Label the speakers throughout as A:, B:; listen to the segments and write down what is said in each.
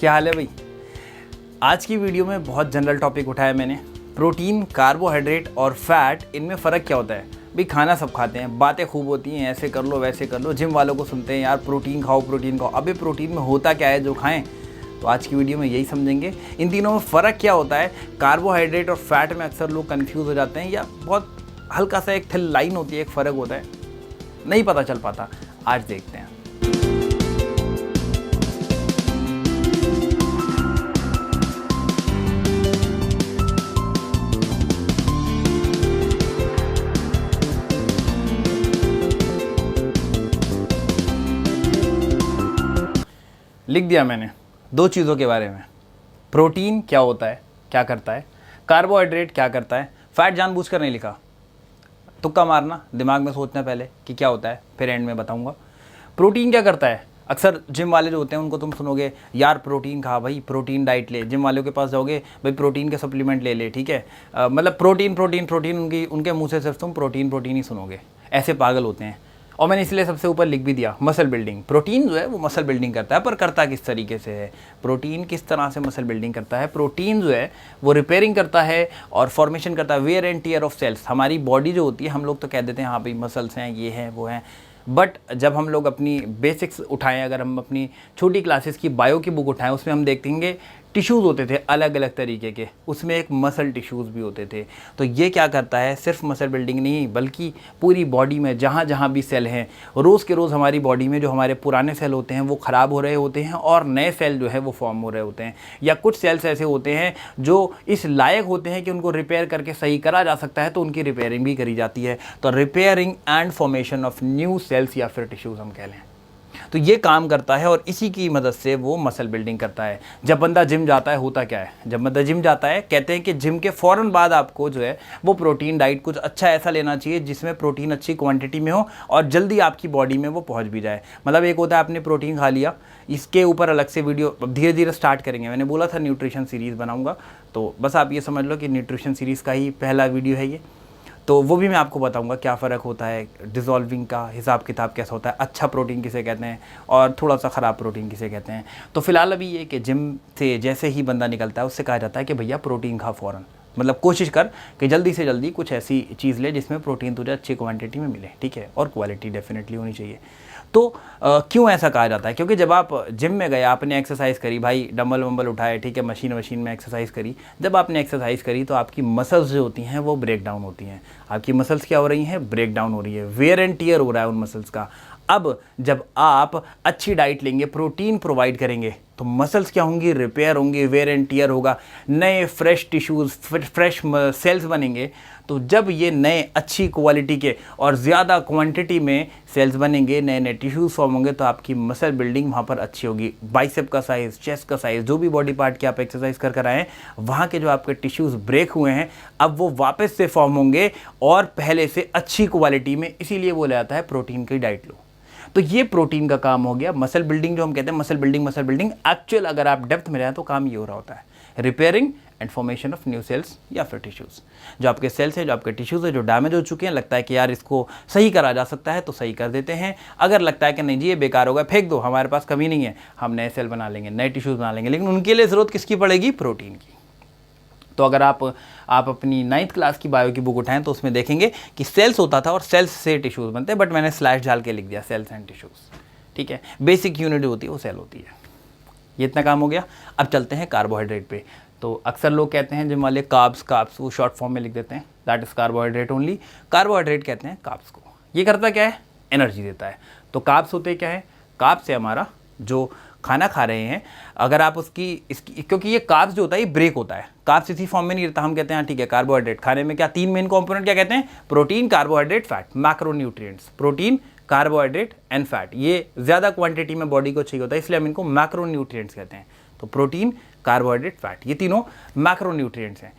A: क्या हाल है भाई। आज की वीडियो में बहुत जनरल टॉपिक उठाया मैंने। प्रोटीन, कार्बोहाइड्रेट और फैट, इनमें फ़र्क क्या होता है। भाई खाना सब खाते हैं, बातें खूब होती हैं, ऐसे कर लो वैसे कर लो, जिम वालों को सुनते हैं यार प्रोटीन खाओ प्रोटीन खाओ। अबे प्रोटीन में होता क्या है जो खाएं। तो आज की वीडियो में यही समझेंगे। इन तीनों में फ़र्क क्या होता है। कार्बोहाइड्रेट और फैट में अक्सर लोग कन्फ्यूज़ हो जाते हैं, या बहुत हल्का सा एक थिन लाइन होती है, एक फ़र्क होता है, नहीं पता चल पाता। आज देखते हैं। लिख दिया मैंने दो चीज़ों के बारे में। प्रोटीन क्या होता है, क्या करता है, कार्बोहाइड्रेट क्या करता है। फैट जानबूझकर नहीं लिखा, तुक्का मारना, दिमाग में सोचना पहले कि क्या होता है, फिर एंड में बताऊंगा। प्रोटीन क्या करता है। अक्सर जिम वाले जो होते हैं उनको तुम सुनोगे यार प्रोटीन खा भाई, प्रोटीन डाइट ले। जिम वालों के पास जाओगे भाई प्रोटीन के सप्लीमेंट ले ले, ठीक है। मतलब प्रोटीन प्रोटीन प्रोटीन, उनके मुँह से सिर्फ तुम प्रोटीन प्रोटीन ही सुनोगे। ऐसे पागल होते हैं। और मैंने इसलिए सबसे ऊपर लिख भी दिया मसल बिल्डिंग। प्रोटीन जो है वो मसल बिल्डिंग करता है, पर करता किस तरीके से है। प्रोटीन किस तरह से मसल बिल्डिंग करता है। प्रोटीन जो है वो रिपेयरिंग करता है और फॉर्मेशन करता है, wear and tear of cells. हमारी बॉडी जो होती है, हम लोग तो कह देते हैं हाँ भाई मसल्स हैं, ये हैं वो हैं, बट जब हम लोग अपनी बेसिक्स उठाएं, अगर हम अपनी छोटी क्लासेस की बायो की बुक उठाएं, उसमें हम देखेंगे टिश्यूज़ होते थे अलग अलग तरीके के, उसमें एक मसल टिश्यूज़ भी होते थे। तो ये क्या करता है, सिर्फ मसल बिल्डिंग नहीं बल्कि पूरी बॉडी में जहाँ जहाँ भी सेल हैं, रोज़ के रोज़ हमारी बॉडी में जो हमारे पुराने सेल होते हैं वो ख़राब हो रहे होते हैं और नए सेल जो है वो फॉर्म हो रहे होते हैं। या कुछ सेल्स ऐसे होते हैं जो इस लायक होते हैं कि उनको रिपेयर करके सही करा जा सकता है, तो उनकी रिपेयरिंग भी करी जाती है। तो repairing and formation of new sales या फिर टिश्यूज़ हम कह लें, तो ये काम करता है और इसी की मदद से वो मसल बिल्डिंग करता है। जब बंदा जिम जाता है होता क्या है, जब बंदा जिम जाता है कहते हैं कि जिम के फ़ौरन बाद आपको जो है वो प्रोटीन डाइट कुछ अच्छा ऐसा लेना चाहिए जिसमें प्रोटीन अच्छी क्वांटिटी में हो और जल्दी आपकी बॉडी में वो पहुंच भी जाए। मतलब एक होता है आपने प्रोटीन खा लिया, इसके ऊपर अलग से वीडियो धीरे धीरे स्टार्ट करेंगे। मैंने बोला था न्यूट्रिशन सीरीज़ बनाऊँगा, तो बस आप ये समझ लो कि न्यूट्रिशन सीरीज़ का ही पहला वीडियो है ये। तो वो भी मैं आपको बताऊंगा क्या फ़र्क होता है, डिज़ोल्विंग का हिसाब किताब कैसा होता है, अच्छा प्रोटीन किसे कहते हैं और थोड़ा सा ख़राब प्रोटीन किसे कहते हैं। तो फिलहाल अभी ये कि जिम से जैसे ही बंदा निकलता है उससे कहा जाता है कि भैया प्रोटीन खा फ़ौरन, मतलब कोशिश कर कि जल्दी से जल्दी कुछ ऐसी चीज़ ले जिसमें प्रोटीन तुझे अच्छी क्वांटिटी में मिले, ठीक है, और क्वालिटी डेफिनेटली होनी चाहिए। तो क्यों ऐसा कहा जाता है, क्योंकि जब आप जिम में गए, आपने एक्सरसाइज करी भाई, डंबल वंबल उठाए, ठीक है, मशीन में एक्सरसाइज करी। जब आपने एक्सरसाइज करी तो आपकी मसल्स जो होती हैं वो ब्रेक डाउन होती हैं। आपकी मसल्स क्या हो रही हैं, ब्रेक डाउन हो रही है, वेयर एंड टियर हो रहा है उन मसल्स का। अब जब आप अच्छी डाइट लेंगे, प्रोटीन प्रोवाइड करेंगे, तो मसल्स क्या होंगी, रिपेयर होंगी, वेयर एंड टियर होगा, नए फ्रेश टिश्यूज़ फ्रेश सेल्स बनेंगे। तो जब ये नए अच्छी क्वालिटी के और ज़्यादा क्वांटिटी में सेल्स बनेंगे, नए नए टिश्यूज़ फॉर्म होंगे, तो आपकी मसल बिल्डिंग वहाँ पर अच्छी होगी। बाइसेप का साइज़, चेस्ट का साइज़, जो भी बॉडी पार्ट की आप एक्सरसाइज कर आए हैं, वहाँ के जो आपके टिश्यूज़ ब्रेक हुए हैं अब वो वापस से फॉर्म होंगे और पहले से अच्छी क्वालिटी में। इसीलिए बोला जाता है प्रोटीन की डाइट लो। तो ये प्रोटीन का काम हो गया। मसल बिल्डिंग जो हम कहते हैं, मसल बिल्डिंग एक्चुअल अगर आप डेप्थ में जाए तो काम ये हो रहा होता है, repairing and formation of new sales या फिर टिश्यूज़। जो आपके सेल्स हैं, जो आपके टिश्यूज़ हैं, जो डैमेज हो चुके हैं, लगता है कि यार इसको सही करा जा सकता है तो सही कर देते हैं। अगर लगता है कि नहीं जी ये बेकार हो गया, फेंक दो, हमारे पास कमी नहीं है, हम नए सेल बना लेंगे, नए टिश्यूज़ बना लेंगे, लेकिन उनके लिए ज़रूरत किसकी पड़ेगी, प्रोटीन की। तो अगर आप अपनी 9th क्लास की बायो की बुक उठाएं तो उसमें देखेंगे कि सेल्स होता था और सेल्स से टिश्यूज़ बनते हैं, बट मैंने स्लैश डाल के लिख दिया सेल्स एंड टिश्यूज़, ठीक है। बेसिक यूनिट होती है वो सेल होती है। ये इतना काम हो गया। अब चलते हैं कार्बोहाइड्रेट पे। तो अक्सर लोग कहते हैं जिम वाले कार्ब्स वो शॉर्ट फॉर्म में लिख देते हैं, that is carbohydrate only. Carbohydrate कहते हैं कार्ब्स को। ये करता क्या है, एनर्जी देता है। तो कार्ब्स होते क्या है, कार्ब्स से हमारा जो खाना खा रहे हैं, अगर आप इसकी क्योंकि ये कार्ब्स जो होता है ये ब्रेक होता है, कार्ब्स इसी फॉर्म में नहीं रहता। हम कहते हैं ठीक है कार्बोहाइड्रेट खाने में क्या, 3 मेन कंपोनेंट क्या कहते हैं, protein, carbohydrate, fat, macronutrients. Protein, carbohydrate and fat, ये ज़्यादा क्वांटिटी में बॉडी को चाहिए होता है, इसलिए हम इनको मैक्रोन्यूट्रिएंट्स कहते हैं। तो प्रोटीन, कार्बोहाइड्रेट, फैट, ये तीनों मैक्रोन्यूट्रिएंट्स हैं।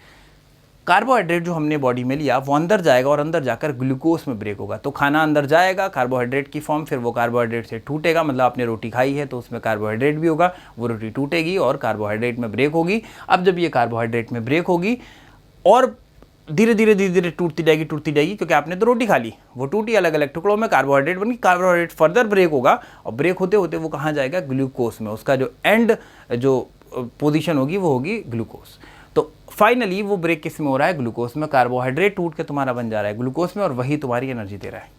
A: कार्बोहाइड्रेट जो हमने बॉडी में लिया वो अंदर जाएगा और अंदर जाकर ग्लूकोज में ब्रेक होगा। तो खाना अंदर जाएगा कार्बोहाइड्रेट की फॉर्म, फिर वो कार्बोहाइड्रेट से टूटेगा, मतलब आपने रोटी खाई है तो उसमें कार्बोहाइड्रेट भी होगा, वो रोटी टूटेगी और कार्बोहाइड्रेट में ब्रेक होगी। अब जब ये कार्बोहाइड्रेट में ब्रेक होगी और धीरे धीरे धीरे धीरे टूटती जाएगी क्योंकि आपने तो रोटी खा ली, वो टूटी अलग अलग टुकड़ों में, कार्बोहाइड्रेट बन गई, कार्बोहाइड्रेट फर्दर ब्रेक होगा और ब्रेक होते होते वो कहाँ जाएगा, ग्लूकोज में, उसका जो एंड जो पोजीशन होगी वो होगी ग्लूकोज। तो फाइनली वो ब्रेक किस में हो रहा है, ग्लूकोज में, कार्बोहाइड्रेट टूट के तुम्हारा बन जा रहा है ग्लूकोज में और वही तुम्हारी एनर्जी दे रहा है।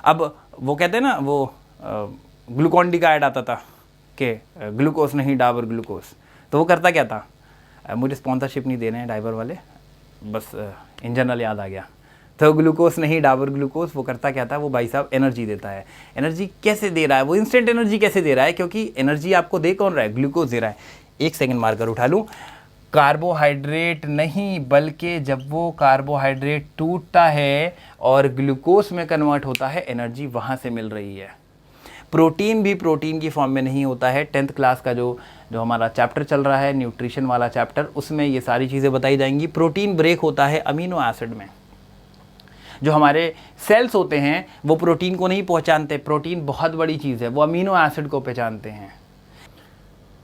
A: अब वो कहते हैं ना, वो ग्लूकॉन डी का ऐड आता था कि ग्लूकोज नहीं डाबर ग्लूकोज, तो वो करता क्या था, मुझे स्पॉन्सरशिप नहीं दे रहे हैं ड्राइवर वाले, बस इन जनरल याद आ गया, तो ग्लूकोज नहीं डाबर ग्लूकोज, वो करता क्या था, वो भाई साहब एनर्जी देता है। एनर्जी कैसे दे रहा है, वो इंस्टेंट एनर्जी कैसे दे रहा है, क्योंकि एनर्जी आपको दे कौन रहा है, ग्लूकोज दे रहा है। एक सेकंड मारकर उठा लूँ, कार्बोहाइड्रेट नहीं, बल्कि जब वो कार्बोहाइड्रेट टूटता है और ग्लूकोज में कन्वर्ट होता है, एनर्जी वहाँ से मिल रही है। प्रोटीन भी प्रोटीन की फॉर्म में नहीं होता है। 10th क्लास का जो हमारा चैप्टर चल रहा है, न्यूट्रिशन वाला चैप्टर, उसमें ये सारी चीज़ें बताई जाएंगी। प्रोटीन ब्रेक होता है अमीनो एसिड में। जो हमारे सेल्स होते हैं वो प्रोटीन को नहीं पहचानते, प्रोटीन बहुत बड़ी चीज़ है, वो अमीनो एसिड को पहचानते हैं।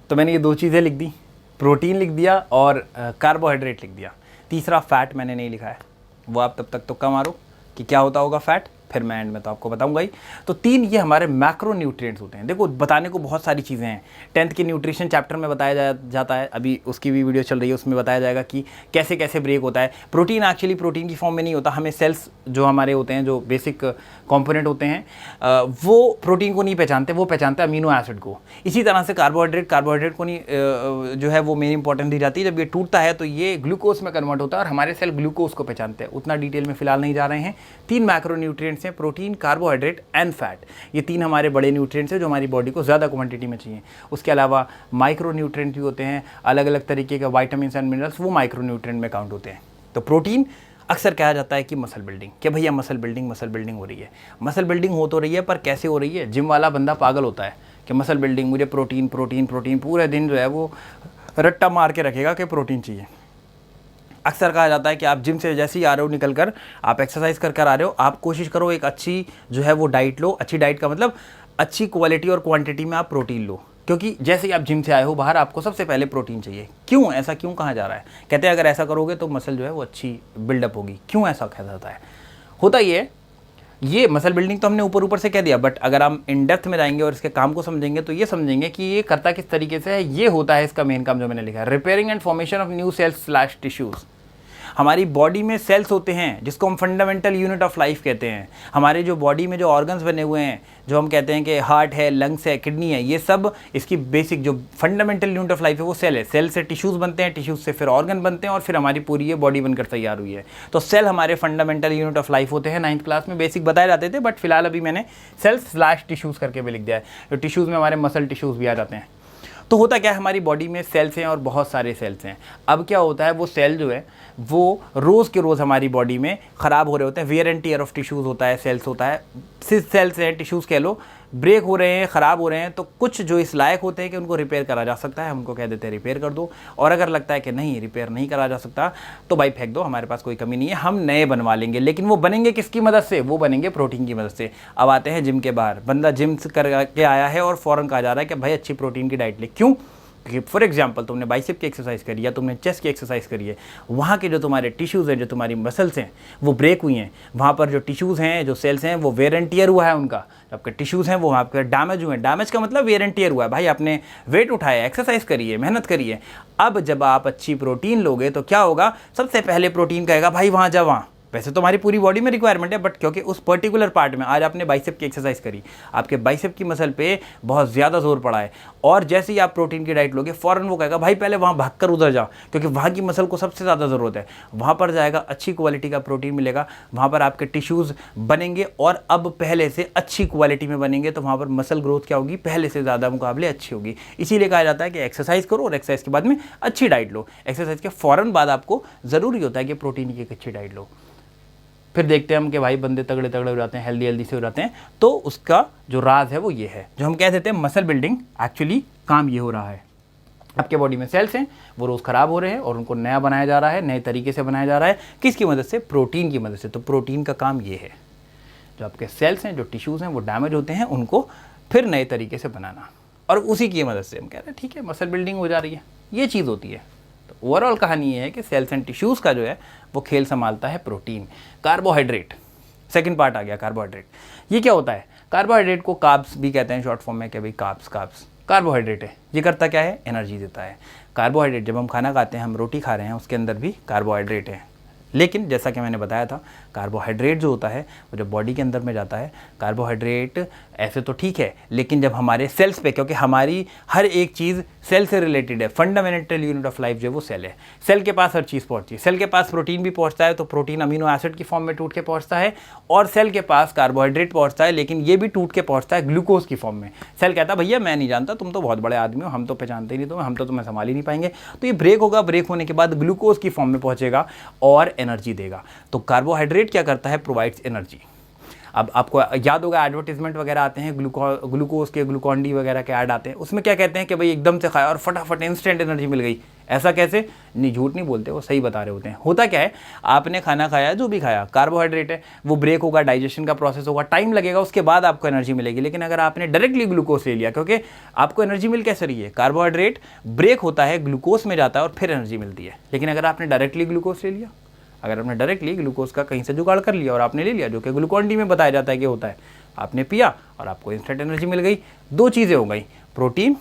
A: तो मैंने ये दो चीज़ें लिख दी, प्रोटीन लिख दिया और कार्बोहाइड्रेट लिख दिया। तीसरा फैट मैंने नहीं लिखा है, वो आप तब तक तुक्का मारो कि क्या होता होगा फैट, फिर मैं एंड में तो आपको बताऊंगा ही। तो 3 ये हमारे मैक्रो न्यूट्रिएंट्स होते हैं। देखो बताने को बहुत सारी चीज़ें हैं, 10th के न्यूट्रिशन चैप्टर में बताया जाता है, अभी उसकी भी वीडियो चल रही है, उसमें बताया जाएगा कि कैसे कैसे ब्रेक होता है। प्रोटीन एक्चुअली प्रोटीन की फॉर्म में नहीं होता, हमें सेल्स जो हमारे होते हैं, जो बेसिक कॉम्पोनेंट होते हैं, वो प्रोटीन को नहीं पहचानते, वो पहचानते हैं अमीनो एसिड को। इसी तरह से कार्बोहाइड्रेट को नहीं जो है वो मेन इंपॉर्टेंस दी जाती है। जब ये टूटता है तो ये ग्लूकोज में कन्वर्ट होता है और हमारे सेल ग्लूकोज को पहचानते हैं। उतना डिटेल में फिलहाल नहीं जा रहे हैं। 3 मैक्रो न्यूट्रिएंट्स हैं, प्रोटीन, कार्बोहाइड्रेट एंड फैट। ये 3 हमारे बड़े न्यूट्रिएंट्स हैं जो हमारी बॉडी को ज़्यादा क्वांटिटी में चाहिए। उसके अलावा माइक्रो न्यूट्रिएंट भी होते हैं, अलग अलग तरीके के वाइटामिन एंड मिनरल्स, वो माइक्रो न्यूट्रिएंट में काउंट होते हैं। तो प्रोटीन अक्सर कहा जाता है कि मसल बिल्डिंग, कि भैया मसल बिल्डिंग हो रही है। मसल बिल्डिंग हो तो रही है, पर कैसे हो रही है? जिम वाला बंदा पागल होता है कि मसल बिल्डिंग, मुझे प्रोटीन प्रोटीन प्रोटीन, पूरे दिन जो है वो रट्टा मार के रखेगा कि प्रोटीन चाहिए। अक्सर कहा जाता है कि आप जिम से जैसे ही आ रहे हो निकल कर, आप एक्सरसाइज कर कर आ रहे हो, आप कोशिश करो एक अच्छी जो है वो डाइट लो। अच्छी डाइट का मतलब अच्छी क्वालिटी और क्वांटिटी में आप प्रोटीन लो, क्योंकि जैसे ही आप जिम से आए हो बाहर, आपको सबसे पहले प्रोटीन चाहिए। क्यों ऐसा क्यों कहा जा रहा है? कहते हैं अगर ऐसा करोगे तो मसल जो है वो अच्छी बिल्डअप होगी। क्यों ऐसा कहा जाता है? होता ये मसल बिल्डिंग तो हमने ऊपर ऊपर से कह दिया, बट अगर हम इन डेप्थ में जाएंगे और इसके काम को समझेंगे तो ये समझेंगे कि ये करता किस तरीके से है। ये होता है इसका मेन काम जो मैंने लिखा है, repairing and formation of new sales / tissues. हमारी बॉडी में सेल्स होते हैं जिसको हम फंडामेंटल यूनिट ऑफ लाइफ कहते हैं। हमारे जो बॉडी में जो ऑर्गन्स बने हुए हैं, जो हम कहते हैं कि हार्ट है, लंग्स है, किडनी है, ये सब इसकी बेसिक जो फंडामेंटल यूनिट ऑफ लाइफ है वो सेल है। सेल से टिश्यूज़ बनते हैं, टिश्यूज़ से फिर ऑर्गन बनते हैं और फिर हमारी पूरी ये बॉडी बनकर तैयार हुई है। तो सेल हमारे फंडामेंटल यूनिट ऑफ लाइफ होते हैं। 9th क्लास में बेसिक बताए जाते थे, बट फिलहाल अभी मैंने सेल्स / टिश्यूज़ करके भी लिख दिया है। तो टिश्यूज़ में हमारे मसल टिश्यूज़ भी आ जाते हैं। तो होता क्या है, हमारी बॉडी में सेल्स हैं और बहुत सारे सेल्स हैं। अब क्या होता है, वो सेल जो है वो रोज़ के रोज़ हमारी बॉडी में ख़राब हो रहे होते हैं। Wear and tear of tissues होता है, सेल्स होता है, सिर्फ सेल्स हैं, टिश्यूज़ कह लो, ब्रेक हो रहे हैं, ख़राब हो रहे हैं। तो कुछ जो इस लायक होते हैं कि उनको रिपेयर करा जा सकता है, हम उनको कह देते हैं रिपेयर कर दो। और अगर लगता है कि नहीं रिपेयर नहीं करा जा सकता तो भाई फेंक दो, हमारे पास कोई कमी नहीं है, हम नए बनवा लेंगे। लेकिन वो बनेंगे किसकी मदद से? वो बनेंगे प्रोटीन की मदद से। अब आते हैं जिम के बाहर, बंदा जिम करके आया है और फ़ौरन कहा जा रहा है कि भाई अच्छी प्रोटीन की डाइट ले। क्यों? क्योंकि फॉर एग्जांपल तुमने बाइसेप की एक्सरसाइज करी या तुमने चेस्ट की एक्सरसाइज करी है, वहाँ के जो तुम्हारे टिश्यूज़ हैं, जो तुम्हारी मसल्स हैं, वो ब्रेक हुई हैं। वहाँ पर जो टिश्यूज़ हैं, जो सेल्स हैं, वो वेयर एंड टियर हुआ है उनका। आपके टिश्यूज़ हैं वो वहाँ पर डैमेज हुए हैं। डैमेज का मतलब वेयर एंड टियर हुआ है। भाई आपने वेट उठाया, एक्सरसाइज करी है, मेहनत करी है। अब जब आप अच्छी प्रोटीन लोगे तो क्या होगा? सबसे पहले प्रोटीन कहेगा भाई वहाँ जा, वहाँ वैसे तो हमारी पूरी बॉडी में रिक्वायरमेंट है, बट क्योंकि उस पर्टिकुलर पार्ट में आज आपने बाइसेप की एक्सरसाइज करी, आपके बाइसेप की मसल पे बहुत ज़्यादा जोर पड़ा है, और जैसे ही आप प्रोटीन की डाइट लोगे फ़ौरन वो कहेगा भाई पहले वहाँ भागकर उधर जाओ, क्योंकि वहाँ की मसल को सबसे ज़्यादा ज़रूरत है। वहाँ पर जाएगा, अच्छी क्वालिटी का प्रोटीन मिलेगा, वहाँ पर आपके टिश्यूज़ बनेंगे और अब पहले से अच्छी क्वालिटी में बनेंगे। तो वहाँ पर मसल ग्रोथ क्या होगी? पहले से ज़्यादा मुकाबले अच्छी होगी। इसीलिए कहा जाता है कि एक्सरसाइज करो और एक्सरसाइज के बाद में अच्छी डाइट लो। एक्सरसाइज के फ़ौरन बाद आपको ज़रूरी होता है कि प्रोटीन की एक अच्छी डाइट लो। फिर देखते हैं हम कि भाई बंदे तगड़े तगड़े हो जाते हैं, हेल्दी से हो जाते हैं। तो उसका जो राज है वो ये है, जो हम कह देते हैं मसल बिल्डिंग। एक्चुअली काम ये हो रहा है, आपके बॉडी में सेल्स हैं, वो रोज़ ख़राब हो रहे हैं और उनको नया बनाया जा रहा है, नए तरीके से बनाया जा रहा है। किसकी मदद से? प्रोटीन की मदद से। तो प्रोटीन का काम ये है, जो आपके सेल्स हैं, जो टिश्यूज़ हैं, वो डैमेज होते हैं, उनको फिर नए तरीके से बनाना। और उसी की मदद से हम कह रहे हैं ठीक है मसल बिल्डिंग हो जा रही है। ये चीज़ होती है। तो ओवरऑल कहानी ये है कि सेल्स एंड टिश्यूज़ का जो है वो खेल संभालता है प्रोटीन। कार्बोहाइड्रेट, सेकंड पार्ट आ गया कार्बोहाइड्रेट। ये क्या होता है? कार्बोहाइड्रेट को कार्ब्स भी कहते हैं शॉर्ट फॉर्म में, कि भाई कार्ब्स कार्बोहाइड्रेट है। ये करता क्या है? एनर्जी देता है। कार्बोहाइड्रेट, जब हम खाना खाते हैं, हम रोटी खा रहे हैं, उसके अंदर भी कार्बोहाइड्रेट है। लेकिन जैसा कि मैंने बताया था, कार्बोहाइड्रेट जो होता है वो जब बॉडी के अंदर में जाता है, कार्बोहाइड्रेट ऐसे तो ठीक है, लेकिन जब हमारे सेल्स पे, क्योंकि हमारी हर एक चीज़ सेल से रिलेटेड है, फंडामेंटल यूनिट ऑफ लाइफ जो है वो सेल है। सेल के पास हर चीज़ पहुंचती है। सेल के पास प्रोटीन भी पहुंचता है, तो प्रोटीन अमीनो एसिड की फॉर्म में टूट के पहुंचता है, और सेल के पास कार्बोहाइड्रेट पहुंचता है, लेकिन ये भी टूट के पहुंचता है ग्लूकोज की फॉर्म में। सेल कहता है भैया मैं नहीं जानता, तुम तो बहुत बड़े आदमी हो, हम तो पहचानते ही नहीं तुम्हें, हम तो तुम्हें संभाल ही नहीं पाएंगे। तो ये ब्रेक होगा, ब्रेक होने के बाद ग्लूकोज की फॉर्म में पहुंचेगा और एनर्जी देगा। तो कार्बोहाइड्रेट क्या करता है? Provides energy. अब आपको याद होगा एडवर्टीजमेंट वगैरह आते हैं, ग्लूकोज के, ग्लूकॉन-डी वगैरह के ऐड आते हैं, उसमें क्या कहते हैं कि भाई एकदम से खाया और फटाफट इंस्टेंट एनर्जी मिल गई। ऐसा कैसे? नहीं, झूठ नहीं बोलते, वो सही बता रहे होते हैं। होता क्या है, आपने खाना खाया, जो भी खाया कार्बोहाइड्रेट है, वो ब्रेक होगा, डाइजेशन का प्रोसेस होगा, टाइम लगेगा, उसके बाद आपको एनर्जी मिलेगी। लेकिन अगर आपने डायरेक्टली ग्लूकोज ले लिया, क्योंकि आपको एनर्जी मिल कैसे रही है? कार्बोहाइड्रेट ब्रेक होता है, ग्लूकोज में जाता है और फिर एनर्जी मिलती है। लेकिन अगर आपने डायरेक्टली ग्लूकोज ले लिया, अगर आपने डायरेक्टली ग्लूकोज का कहीं से जुगाड़ कर लिया और आपने ले लिया, जो कि ग्लूकॉन-डी में बताया जाता है कि होता है, आपने पिया और आपको इंस्टेंट एनर्जी मिल गई। दो चीज़ें हो गई, प्रोटीन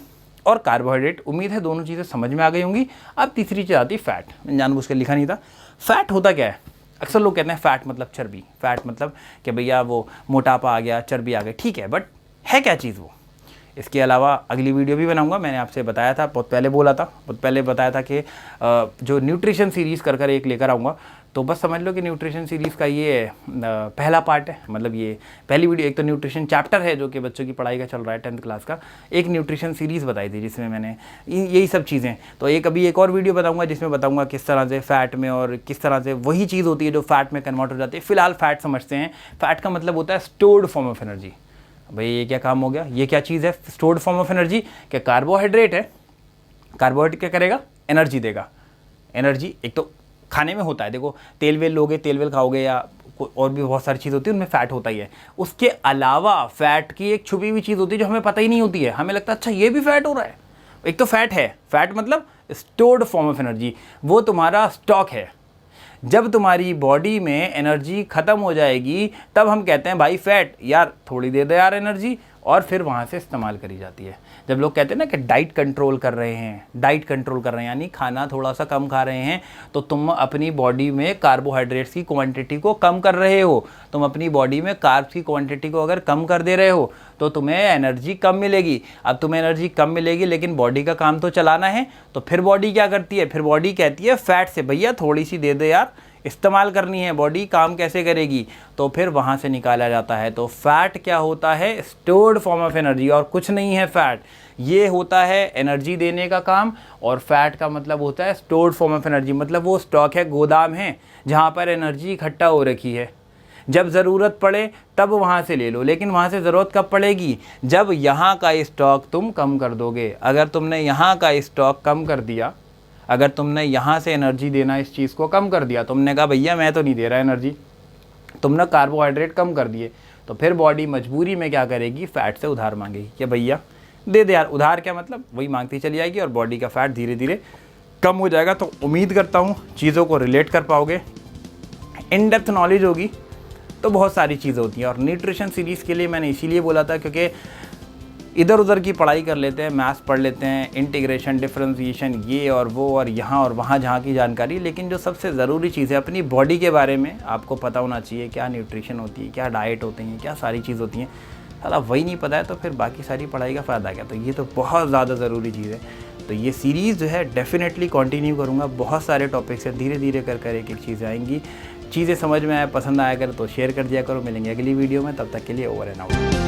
A: और कार्बोहाइड्रेट। उम्मीद है दोनों चीज़ें समझ में आ गई होंगी। अब तीसरी चीज़ आती है फैट। मैंने जानबूझ के लिखा नहीं था। फैट होता क्या है? अक्सर लोग कहते हैं फैट मतलब चर्बी, फैट मतलब कि भैया वो मोटापा आ गया, चर्बी आ गई। ठीक है, बट है क्या चीज़ वो? इसके अलावा अगली वीडियो भी बनाऊंगा। मैंने आपसे बताया था, बहुत पहले बताया था कि जो न्यूट्रिशन सीरीज़ कर एक लेकर आऊँगा। तो बस समझ लो कि न्यूट्रिशन सीरीज़ का ये पहला पार्ट है, मतलब ये पहली वीडियो। एक तो न्यूट्रिशन चैप्टर है जो कि बच्चों की पढ़ाई का चल रहा है 10th क्लास का, एक न्यूट्रिशन सीरीज़ बताई थी जिसमें मैंने यही सब चीज़ें। तो अभी एक और वीडियो बताऊंगा जिसमें बताऊंगा किस तरह से फ़ैट में और किस तरह से वही चीज़ होती है जो फैट में कन्वर्ट हो जाती है। फिलहाल फैट समझते हैं। फैट का मतलब होता है स्टोर्ड फॉर्म ऑफ एनर्जी। भाई ये क्या काम हो गया? ये क्या चीज़ है स्टोर्ड फॉर्म ऑफ एनर्जी? कि कार्बोहाइड्रेट है, कार्बोहाइड्रेट क्या करेगा? एनर्जी देगा। एनर्जी एक तो खाने में होता है, देखो तेल वेल लोगे, तेल वेल खाओगे, या और भी बहुत सारी चीज़ होती है, उनमें फ़ैट होता ही है। उसके अलावा फ़ैट की एक छुपी हुई चीज़ होती है जो हमें पता ही नहीं होती है। हमें लगता है अच्छा ये भी फ़ैट हो रहा है। एक तो फ़ैट है, फ़ैट मतलब स्टोर्ड फॉर्म ऑफ एनर्जी, वो तुम्हारा स्टॉक है। जब तुम्हारी बॉडी में एनर्जी ख़त्म हो जाएगी तब हम कहते हैं भाई फैट, यार थोड़ी दे दे यार एनर्जी, और फिर वहाँ से इस्तेमाल करी जाती है। जब लोग कहते हैं ना कि डाइट कंट्रोल कर रहे हैं, यानी खाना थोड़ा सा कम खा रहे हैं, तो तुम अपनी बॉडी में कार्बोहाइड्रेट्स की क्वांटिटी को कम कर रहे हो। तुम अपनी बॉडी में कार्ब्स की क्वांटिटी को अगर कम कर दे रहे हो तो तुम्हें एनर्जी कम मिलेगी। अब तुम्हें एनर्जी कम मिलेगी, लेकिन बॉडी का काम तो चलाना है, तो फिर बॉडी क्या करती है? फिर बॉडी कहती है फैट से भैया थोड़ी सी दे दे यार, इस्तेमाल करनी है, बॉडी काम कैसे करेगी? तो फिर वहाँ से निकाला जाता है। तो फैट क्या होता है? स्टोर्ड फॉर्म ऑफ एनर्जी, और कुछ नहीं है फैट। ये होता है एनर्जी देने का काम, और फैट का मतलब होता है स्टोर्ड फॉर्म ऑफ एनर्जी, मतलब वो स्टॉक है, गोदाम है, जहाँ पर एनर्जी इकट्ठा हो रखी है। जब ज़रूरत पड़े तब वहाँ से ले लो, लेकिन वहाँ से ज़रूरत कब पड़ेगी? जब यहाँ का स्टॉक तुम कम कर दोगे। अगर तुमने यहाँ का स्टॉक कम कर दिया, अगर तुमने यहाँ से एनर्जी देना इस चीज़ को कम कर दिया, तुमने कहा भैया मैं तो नहीं दे रहा एनर्जी, तुमने कार्बोहाइड्रेट कम कर दिए, तो फिर बॉडी मजबूरी में क्या करेगी? फैट से उधार मांगेगी कि भैया दे दे यार। उधार क्या मतलब? वही मांगती चली जाएगी और बॉडी का फैट धीरे धीरे कम हो जाएगा। तो उम्मीद करता हूँ चीज़ों को रिलेट कर पाओगे। इन डेप्थ नॉलेज होगी तो बहुत सारी चीज़ें होती हैं। और न्यूट्रिशन सीरीज़ के लिए मैंने इसीलिए बोला था क्योंकि इधर उधर की पढ़ाई कर लेते हैं, मैथ्स पढ़ लेते हैं, इंटीग्रेशन, डिफरेंशिएशन, ये और वो और यहाँ और वहाँ जहाँ की जानकारी, लेकिन जो सबसे ज़रूरी चीज़ है अपनी बॉडी के बारे में आपको पता होना चाहिए। क्या न्यूट्रिशन होती है, क्या डाइट होती है, क्या सारी चीज़ होती हैं। साला वही नहीं पता है तो फिर बाकी सारी पढ़ाई का फ़ायदा क्या? तो ये तो बहुत ज़्यादा ज़रूरी चीज़ है। तो ये सीरीज़ जो है डेफिनेटली कंटिन्यू करूँगा। बहुत सारे टॉपिक्स हैं, धीरे धीरे कर एक एक चीज़ें आएंगी। चीज़ें समझ में आए, पसंद आया कर तो शेयर कर दिया करो। मिलेंगे अगली वीडियो में, तब तक के लिए ओवर एंड आउट।